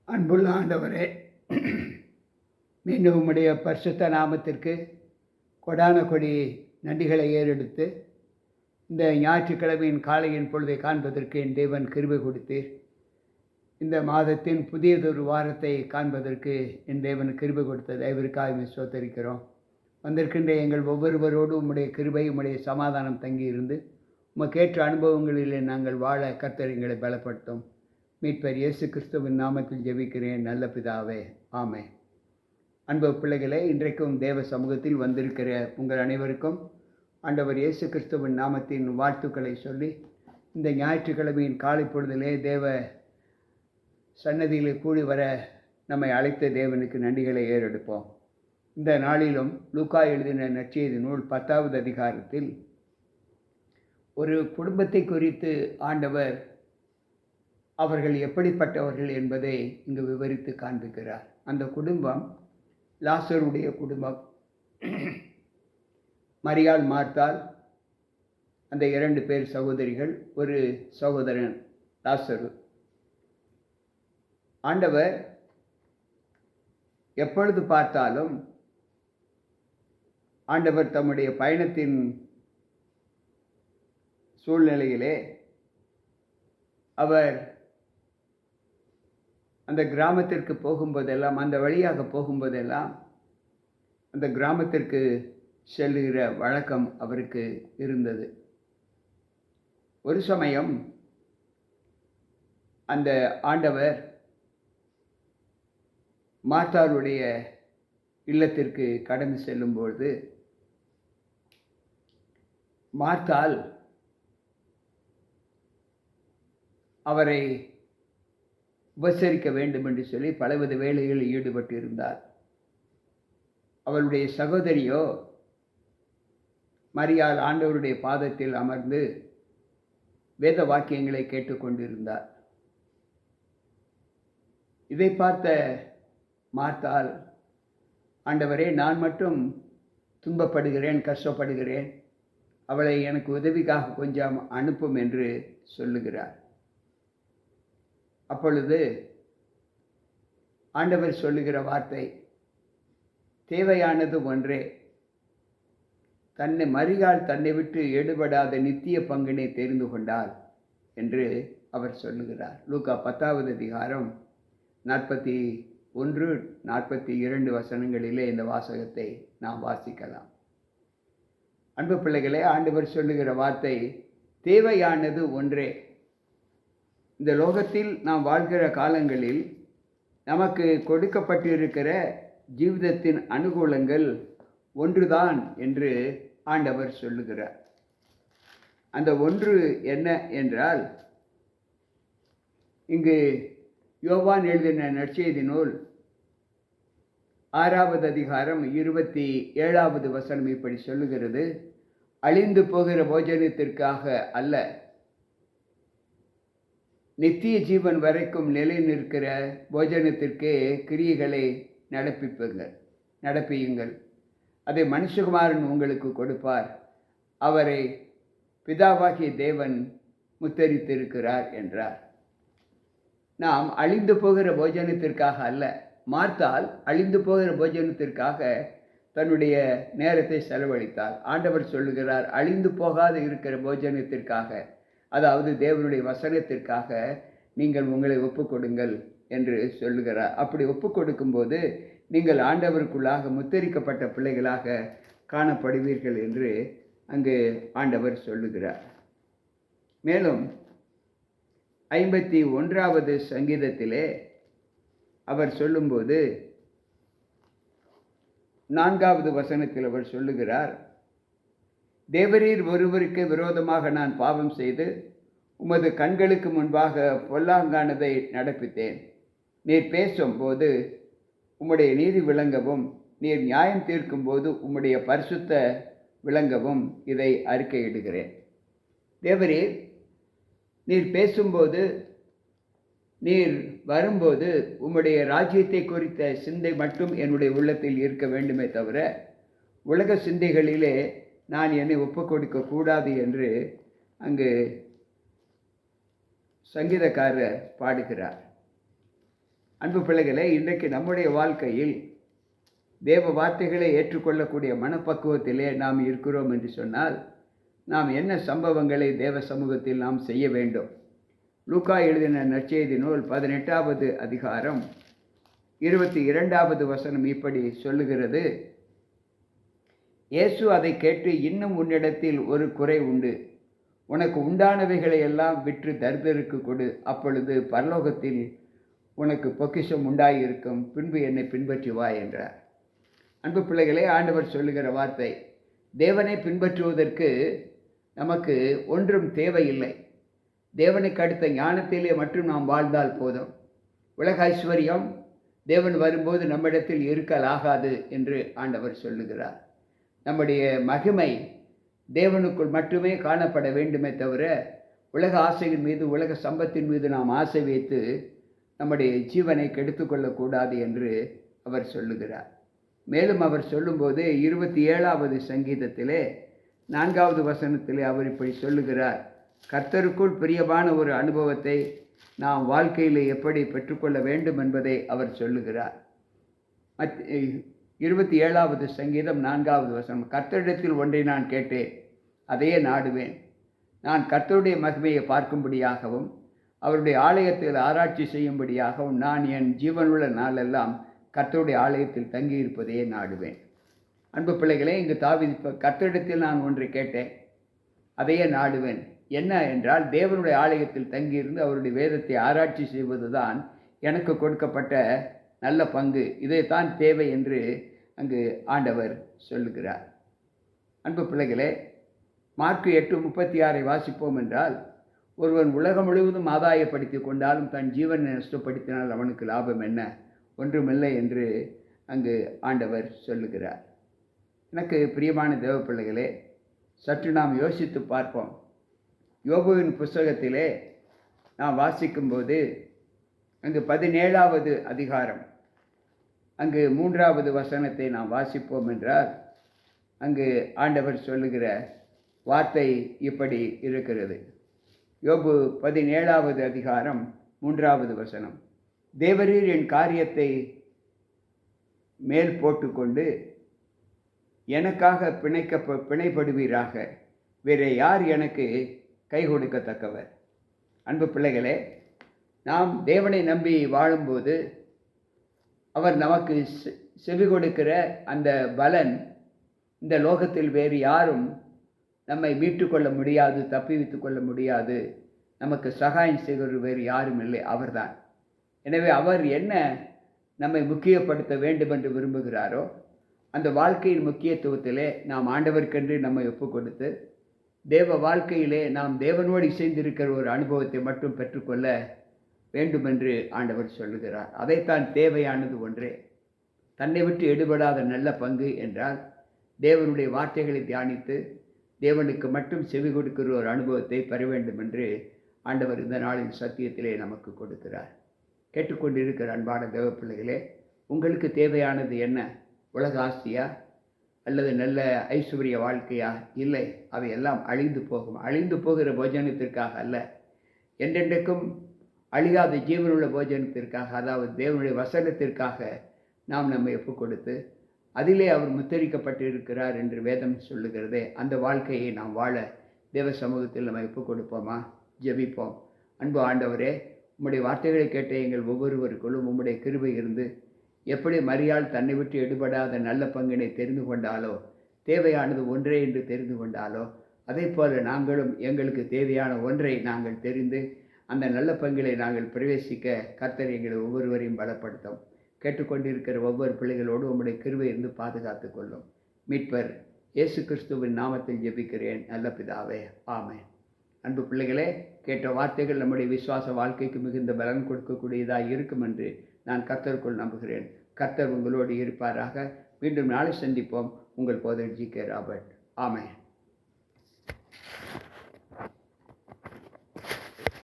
அன்புள்ள ஆண்டவரே, மீண்டும் உம்முடைய பரிசுத்த நாமத்திற்கு கொடான கொடி நன்றிகளை ஏறெடுத்து இந்த ஞாயிற்றுக்கிழமையின் காலையின் பொழுதை காண்பதற்கு என் தேவன் கிருபை கொடுத்தீர். இந்த மாதத்தின் புதியதொரு வாரத்தை காண்பதற்கு என் தேவன் கிருபை கொடுத்த தயவிற்காக சோத்தரிக்கிறோம். வந்திருக்கின்ற எங்கள் ஒவ்வொருவரோடு உம்முடைய கிருபை, உம்முடைய சமாதானம் தங்கியிருந்து உமக்கேற்ற அனுபவங்களிலே நாங்கள் வாழ கர்த்தர் எங்களை பலப்படுத்தும். மீட்பர் இயேசு கிறிஸ்துவின் நாமத்தில் ஜெபிக்கிறேன் நல்ல பிதாவே, ஆமென். அன்பு பிள்ளைகளே, இன்றைக்கும் தேவ சமூகத்தில் வந்திருக்கிற உங்கள் அனைவருக்கும் ஆண்டவர் இயேசு கிறிஸ்துவின் நாமத்தின் வாழ்த்துக்களை சொல்லி இந்த ஞாயிற்றுக்கிழமையின் காலை பொழுதிலே தேவ சன்னதியில் கூடி வர நம்மை அழைத்த தேவனுக்கு நன்றிகளை ஏறெடுப்போம். இந்த நாளிலும் லூக்கா எழுதின நற்செய்தி நூல் 10வது அதிகாரத்தில் ஒரு குடும்பத்தை குறித்து ஆண்டவர் அவர்கள் எப்படிப்பட்டவர்கள் என்பதை இங்கு விவரித்து காண்பிக்கிறார். அந்த குடும்பம் லாசருடைய குடும்பம். மரியாள், மார்த்தாள், அந்த 2 பேர் சகோதரிகள், ஒரு சகோதரன் லாசரு. ஆண்டவர் எப்பொழுது பார்த்தாலும் ஆண்டவர் தம்முடைய பயணத்தின் சூழ்நிலையிலே அவர் அந்த கிராமத்திற்கு போகும்போதெல்லாம், அந்த வழியாக போகும்போதெல்லாம் அந்த கிராமத்திற்கு செல்லுகிற வழக்கம் அவருக்கு இருந்தது. ஒரு சமயம் அந்த ஆண்டவர் மார்த்தாளுடைய இல்லத்திற்கு கடந்து செல்லும்போது மார்த்தாள் அவரை உபசரிக்க வேண்டும் என்று சொல்லி பலவித வேலைகளில் ஈடுபட்டு இருந்தார். அவளுடைய சகோதரியோ மரியாள் ஆண்டவருடைய பாதத்தில் அமர்ந்து வேத வாக்கியங்களை கேட்டுக்கொண்டிருந்தார். இதை பார்த்த மார்த்தாள், ஆண்டவரே, நான் மட்டும் துன்பப்படுகிறேன், கஷ்டப்படுகிறேன், அவளை எனக்கு உதவிக்காக கொஞ்சம் அனுப்பும் என்று சொல்லுகிறார். அப்பொழுது ஆண்டவர் சொல்லுகிற வார்த்தை, தேவையானது ஒன்றே, மரியாள் தன்னை விட்டு எடுபடாத நித்திய பங்கினை தெரிந்து கொண்டாள் என்று அவர் சொல்லுகிறார். லூக்கா 10வது அதிகாரம் 41, 42 வசனங்களிலே இந்த வாசகத்தை நாம் வாசிக்கலாம். அன்பு பிள்ளைகளே, ஆண்டவர் சொல்லுகிற வார்த்தை தேவையானது ஒன்றே. இந்த லோகத்தில் நாம் வாழ்கிற காலங்களில் நமக்கு கொடுக்கப்பட்டிருக்கிற ஜீவிதத்தின் அனுகூலங்கள் ஒன்றுதான் என்று ஆண்டவர் சொல்லுகிறார். அந்த ஒன்று என்ன என்றால், இங்கு யோவான் எழுதின நற்செய்தி நூல் 6வது அதிகாரம் 27வது வசனம் இப்படி சொல்லுகிறது, அழிந்து போகிற போஜனத்திற்காக அல்ல, நித்திய ஜீவன் வரைக்கும் நிலை நிற்கிற போஜனத்திற்கே கிரியைகளை நடப்பியுங்கள். அதை மனுஷகுமாரன் உங்களுக்கு கொடுப்பார். அவரை பிதாவாகிய தேவன் முத்தரித்திருக்கிறார் என்றார். நாம் அழிந்து போகிற போஜனத்திற்காக அல்ல, மார்த்தாள் அழிந்து போகிற போஜனத்திற்காக தன்னுடைய நேரத்தை செலவழித்தார். ஆண்டவர் சொல்லுகிறார், அழிந்து போகாத இருக்கிற போஜனத்திற்காக, அதாவது தேவனுடைய வசனத்திற்காக நீங்கள் உங்களை ஒப்புக்கொடுங்கள் என்று சொல்லுகிறார். அப்படி ஒப்பு கொடுக்கும்போது நீங்கள் ஆண்டவருக்குள்ளாக முத்தரிக்கப்பட்ட பிள்ளைகளாக காணப்படுவீர்கள் என்று அங்கு ஆண்டவர் சொல்லுகிறார். மேலும் 51வது சங்கீதத்திலே அவர் சொல்லும்போது 4வது வசனத்தில் அவர் சொல்லுகிறார், தேவரீர் ஒருவருக்கு விரோதமாக நான் பாவம் செய்து உமது கண்களுக்கு முன்பாக பொல்லாங்கானதை நடப்பித்தேன். நீர் பேசும்போது உம்முடைய நீதி விளங்கவும், நீர் நியாயம் தீர்க்கும் போது உம்முடைய பரிசுத்த விளங்கவும் இதை அறிக்கையிடுகிறேன். தேவரீர், நீர் பேசும்போது, நீர் வரும்போது உம்முடைய ராஜ்யத்தை குறித்த சிந்தை மட்டும் என்னுடைய உள்ளத்தில் இருக்க வேண்டுமே தவிர உலக சிந்தைகளிலே நான் என்னை ஒப்புக்கொடுக்க கூடாது என்று அங்கு சங்கீதக்காரர் பாடுகிறார். அன்பு பிள்ளைகளே, இன்றைக்கு நம்முடைய வாழ்க்கையில் தேவ வார்த்தைகளை ஏற்றுக்கொள்ளக்கூடிய மனப்பக்குவத்திலே நாம் இருக்கிறோம் என்று சொன்னால், நாம் என்ன சம்பவங்களை தேவ சமூகத்தில் நாம் செய்ய வேண்டும்? லூக்கா எழுதின நற்செய்தி நூல் 18வது அதிகாரம் 22வது வசனம் இப்படி சொல்லுகிறது: இயேசு அதை கேட்டு, இன்னும் உன்னிடத்தில் ஒரு குறை உண்டு. உனக்கு உண்டானவைகளை எல்லாம் விற்று தரித்திரருக்கு கொடு, அப்பொழுது பரலோகத்தில் உனக்கு பொக்கிஷம் உண்டாயிருக்கும். பின்பு என்னை பின்பற்றி வா என்றார். அன்பு பிள்ளைகளே, ஆண்டவர் சொல்லுகிற வார்த்தை, தேவனை பின்பற்றுவதற்கு நமக்கு ஒன்றும் தேவையில்லை. தேவனுக்கு அடுத்த ஞானத்திலே மட்டும் நாம் வாழ்ந்தால் போதும். உலக ஐஸ்வர்யம் தேவன் வரும்போது நம்மிடத்தில் இருக்கலாகாது என்று ஆண்டவர் சொல்லுகிறார். நம்முடைய மகிமை தேவனுக்குள் மட்டுமே காணப்பட வேண்டுமே தவிர, உலக ஆசையின் மீது, உலக சம்பத்தின் மீது நாம் ஆசை வைத்து நம்முடைய ஜீவனை கெடுத்துக்கொள்ளக்கூடாது என்று அவர் சொல்லுகிறார். மேலும் அவர் சொல்லும்போது 27வது சங்கீதத்திலே 4வது வசனத்திலே அவர் இப்படி சொல்லுகிறார்: கர்த்தருக்குள் பிரியமான ஒரு அனுபவத்தை நாம் வாழ்க்கையில் எப்படி பெற்றுக்கொள்ள வேண்டும் என்பதை அவர் சொல்லுகிறார். 27வது சங்கீதம் 4வது வசனம்: கர்த்தரிடத்தில் ஒன்றை நான் கேட்டேன், அதையே நாடுவேன். நான் கர்த்தருடைய மகிமையை பார்க்கும்படியாகவும் அவருடைய ஆலயத்தில் ஆராய்ச்சி செய்யும்படியாகவும் நான் என் ஜீவனுள்ள நாளெல்லாம் கர்த்தருடைய ஆலயத்தில் தங்கியிருப்பதையே நாடுவேன். அன்பு பிள்ளைகளே, இங்கு தாவீது கர்த்தரிடத்தில் நான் ஒன்றை கேட்டேன், அதையே நாடுவேன். என்ன என்றால், தேவனுடைய ஆலயத்தில் தங்கியிருந்து அவருடைய வேதத்தை ஆராய்ச்சி செய்வதுதான் எனக்கு கொடுக்கப்பட்ட நல்ல பங்கு. இதைத்தான் தேவை என்று அங்கு ஆண்டவர் சொல்லுகிறார். அன்பு பிள்ளைகளே, மார்க்கு 8:36 வாசிப்போம் என்றால், ஒருவன் உலகம் முழுவதும் ஆதாயப்படுத்தி கொண்டாலும் தன் ஜீவனை நஷ்டப்படுத்தினால் அவனுக்கு லாபம் என்ன? ஒன்றுமில்லை என்று அங்கு ஆண்டவர் சொல்லுகிறார். எனக்கு பிரியமான தேவ பிள்ளைகளே, சற்று நாம் யோசித்து பார்ப்போம். யோபுவின் புஸ்தகத்திலே நாம் வாசிக்கும்போது அங்கு 17வது அதிகாரம் அங்கு 3வது வசனத்தை நாம் வாசிப்போம் என்றால், அங்கு ஆண்டவர் சொல்லுகிற வார்த்தை இப்படி இருக்கிறது. யோபு 17வது அதிகாரம் 3வது வசனம்: தேவரீர் என் காரியத்தை மேல் போட்டுக்கொண்டு எனக்காக பிணைப்படுவீராக. வேறு யார் எனக்கு கை கொடுக்கத்தக்கவர்? அன்பு பிள்ளைகளே, நாம் தேவனை நம்பி வாழும்போது அவர் நமக்கு செவி கொடுக்கிற அந்த பலன் இந்த லோகத்தில் வேறு யாரும் நம்மை மீட்டு கொள்ள முடியாது, தப்பிவித்து கொள்ள முடியாது. நமக்கு சகாயம் செய்கிற வேறு யாரும் இல்லை, அவர்தான். எனவே அவர் என்ன நம்மை முக்கியப்படுத்த வேண்டும் என்று விரும்புகிறாரோ அந்த வாழ்க்கையின் முக்கியத்துவத்திலே நாம் ஆண்டவருக்கென்று நம்மை ஒப்புக் கொடுத்து தேவ வாழ்க்கையிலே நாம் தேவனோடு இசைந்திருக்கிற ஒரு அனுபவத்தை மட்டும் பெற்றுக்கொள்ள வேண்டும் என்று ஆண்டவர் சொல்லுகிறார். அதைத்தான் தேவையானது ஒன்றே. தன்னை விட்டு எடுபடாத நல்ல பங்கு என்றால் தேவனுடைய வார்த்தைகளை தியானித்து தேவனுக்கு மட்டும் செவி கொடுக்கிற ஒரு அனுபவத்தை பெற வேண்டும் என்று ஆண்டவர் இந்த நாளின் சத்தியத்திலே நமக்கு கொடுக்கிறார். கேட்டுக்கொண்டிருக்கிற அன்பான தேவ பிள்ளைகளே, உங்களுக்கு தேவையானது என்ன? உலக ஆசையா அல்லது நல்ல ஐஸ்வர்ய வாழ்க்கையா? இல்லை, அவையெல்லாம் அழிந்து போகும். அழிந்து போகிற போஜனத்திற்காக அல்ல, என்றென்றைக்கும் அழியாத ஜீவனுள்ள போஜனத்திற்காக, அதாவது தேவனுடைய வசனத்திற்காக நாம் நம்மை ஒப்புக் கொடுத்து அதிலே அவர் முத்தரிக்கப்பட்டு இருக்கிறார் என்று வேதம் சொல்லுகிறதே, அந்த வாழ்க்கையை நாம் வாழ தேவ சமூகத்தில் நம்ம ஒப்புக் கொடுப்போமா? ஜெபிப்போம். அன்பு ஆண்டவரே, உம்முடைய வார்த்தைகளை கேட்ட எங்கள் ஒவ்வொருவருக்குள்ளும் உம்முடைய கிருபை இருந்து எப்படி மரியாள் தன்னை விட்டு எடுபடாத நல்ல பங்கினை தெரிந்து கொண்டாலோ, தேவையானது ஒன்றே என்று தெரிந்து கொண்டாலோ, அதே போல நாங்களும் எங்களுக்கு தேவையான ஒன்றை நாங்கள் தெரிந்து அந்த நல்ல பங்கிலை நாங்கள் பிரவேசிக்க கர்த்தர் எங்களை ஒவ்வொருவரையும் பலப்படுத்தும். கேட்டுக்கொண்டிருக்கிற ஒவ்வொரு பிள்ளைகளோடு உம்முடைய கிருபை இருந்து பாதுகாத்து கொள்ளும். மீட்பர் இயேசு கிறிஸ்துவின் நாமத்தில் ஜெபிக்கிறேன் நல்ல பிதாவே, ஆமென். அன்பு பிள்ளைகளே, கேட்ட வார்த்தைகள் நம்முடைய விசுவாச வாழ்க்கைக்கு மிகுந்த பலன் கொடுக்கக்கூடியதாக இருக்கும் என்று நான் கர்த்தருக்குள் நம்புகிறேன். கர்த்தர் உங்களோடு இருப்பாராக. மீண்டும் நாளை சந்திப்போம். உங்கள் போதகர் ஜி.கே. ராபர்ட். ஆமென்.